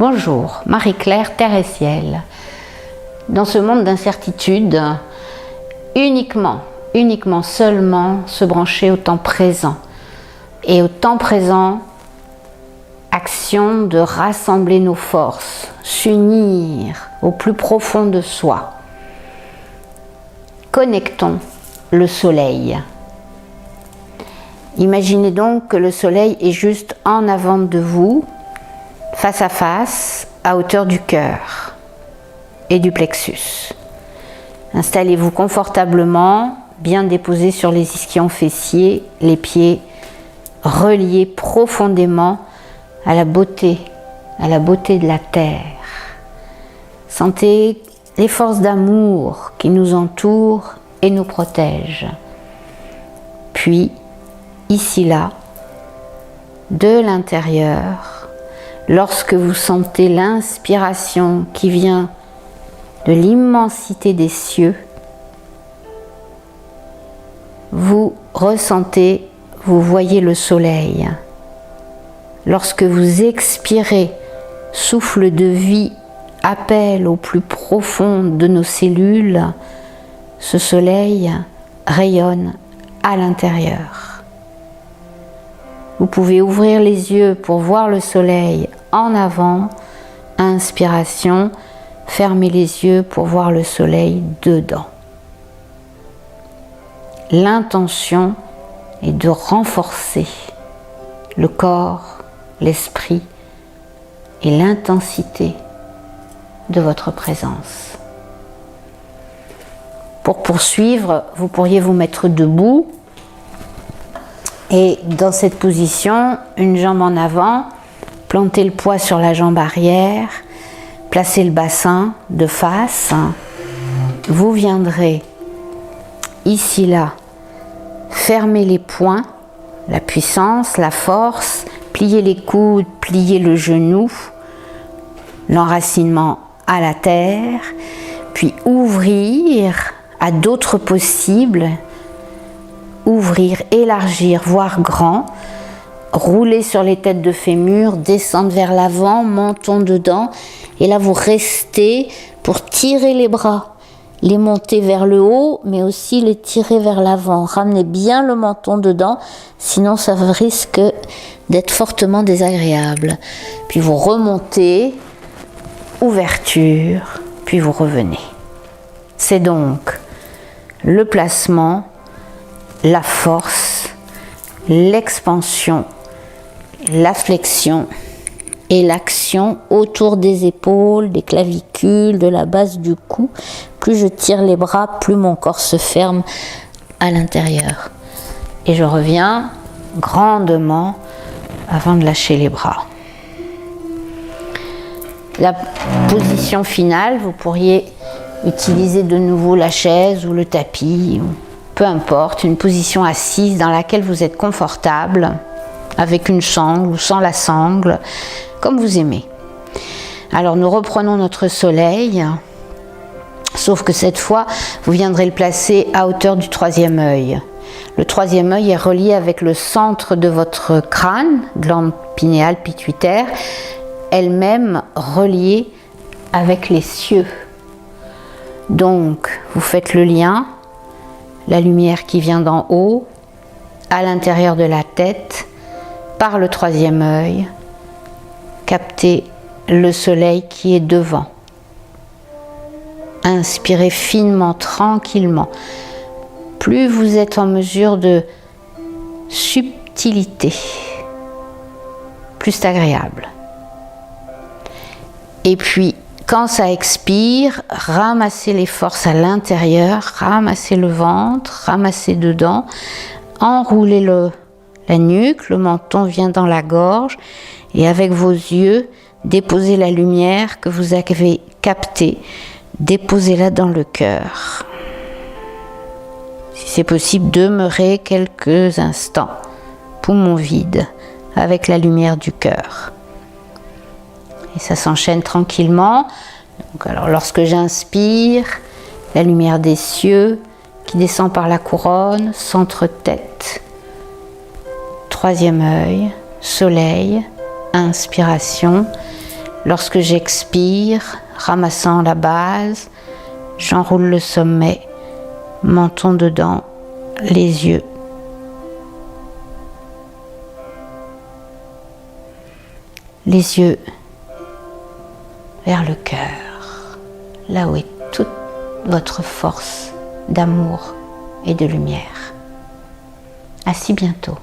Bonjour, Marie-Claire, Terre et Ciel. Dans ce monde d'incertitude, uniquement, seulement se brancher au temps présent. Et au temps présent, action de rassembler nos forces, s'unir au plus profond de soi. Connectons le soleil. Imaginez donc que le soleil est juste en avant de vous, face à face, à hauteur du cœur et du plexus. Installez-vous confortablement, bien déposés sur les ischions fessiers, les pieds reliés profondément à la beauté de la terre. Sentez les forces d'amour qui nous entourent et nous protègent. Puis, ici là, de l'intérieur, lorsque vous sentez l'inspiration qui vient de l'immensité des cieux, vous ressentez, vous voyez le soleil. Lorsque vous expirez, souffle de vie, appel au plus profond de nos cellules, ce soleil rayonne à l'intérieur. Vous pouvez ouvrir les yeux pour voir le soleil en avant, inspiration, fermez les yeux pour voir le soleil dedans. L'intention est de renforcer le corps, l'esprit et l'intensité de votre présence. Pour poursuivre, vous pourriez vous mettre debout et dans cette position, une jambe en avant, plantez le poids sur la jambe arrière, placez le bassin de face, vous viendrez ici là, fermer les poings, la puissance, la force, pliez les coudes, pliez le genou, l'enracinement à la terre, puis ouvrir à d'autres possibles, ouvrir, élargir, voir grand, rouler sur les têtes de fémur, descendre vers l'avant, menton dedans, et là vous restez pour tirer les bras, les monter vers le haut, mais aussi les tirer vers l'avant. Ramenez bien le menton dedans, sinon ça risque d'être fortement désagréable. Puis vous remontez, ouverture, puis vous revenez. C'est donc le placement, la force, l'expansion, la flexion et l'action autour des épaules, des clavicules, de la base du cou. Plus je tire les bras, plus mon corps se ferme à l'intérieur. Et je reviens grandement avant de lâcher les bras. La position finale, vous pourriez utiliser de nouveau la chaise ou le tapis, ou peu importe, une position assise dans laquelle vous êtes confortable, avec une sangle ou sans la sangle, comme vous aimez. Alors nous reprenons notre soleil, sauf que cette fois, vous viendrez le placer à hauteur du troisième œil. Le troisième œil est relié avec le centre de votre crâne, glande pinéale pituitaire, elle-même reliée avec les cieux. Donc, vous faites le lien, la lumière qui vient d'en haut, à l'intérieur de la tête, par le troisième œil, captez le soleil qui est devant. Inspirez finement, tranquillement. Plus vous êtes en mesure de subtilité, plus c'est agréable. Et puis, quand ça expire, ramassez les forces à l'intérieur, ramassez le ventre, ramassez dedans, enroulez la nuque, le menton vient dans la gorge et avec vos yeux, déposez la lumière que vous avez captée, déposez-la dans le cœur. Si c'est possible, demeurez quelques instants, poumon vide, avec la lumière du cœur. Et ça s'enchaîne tranquillement. Donc, alors, lorsque j'inspire, la lumière des cieux qui descend par la couronne, centre-tête, troisième œil, soleil, inspiration, Lorsque j'expire, ramassant la base, j'enroule le sommet, menton dedans, les yeux. Les yeux vers le cœur, là où est toute votre force d'amour et de lumière. À si bientôt.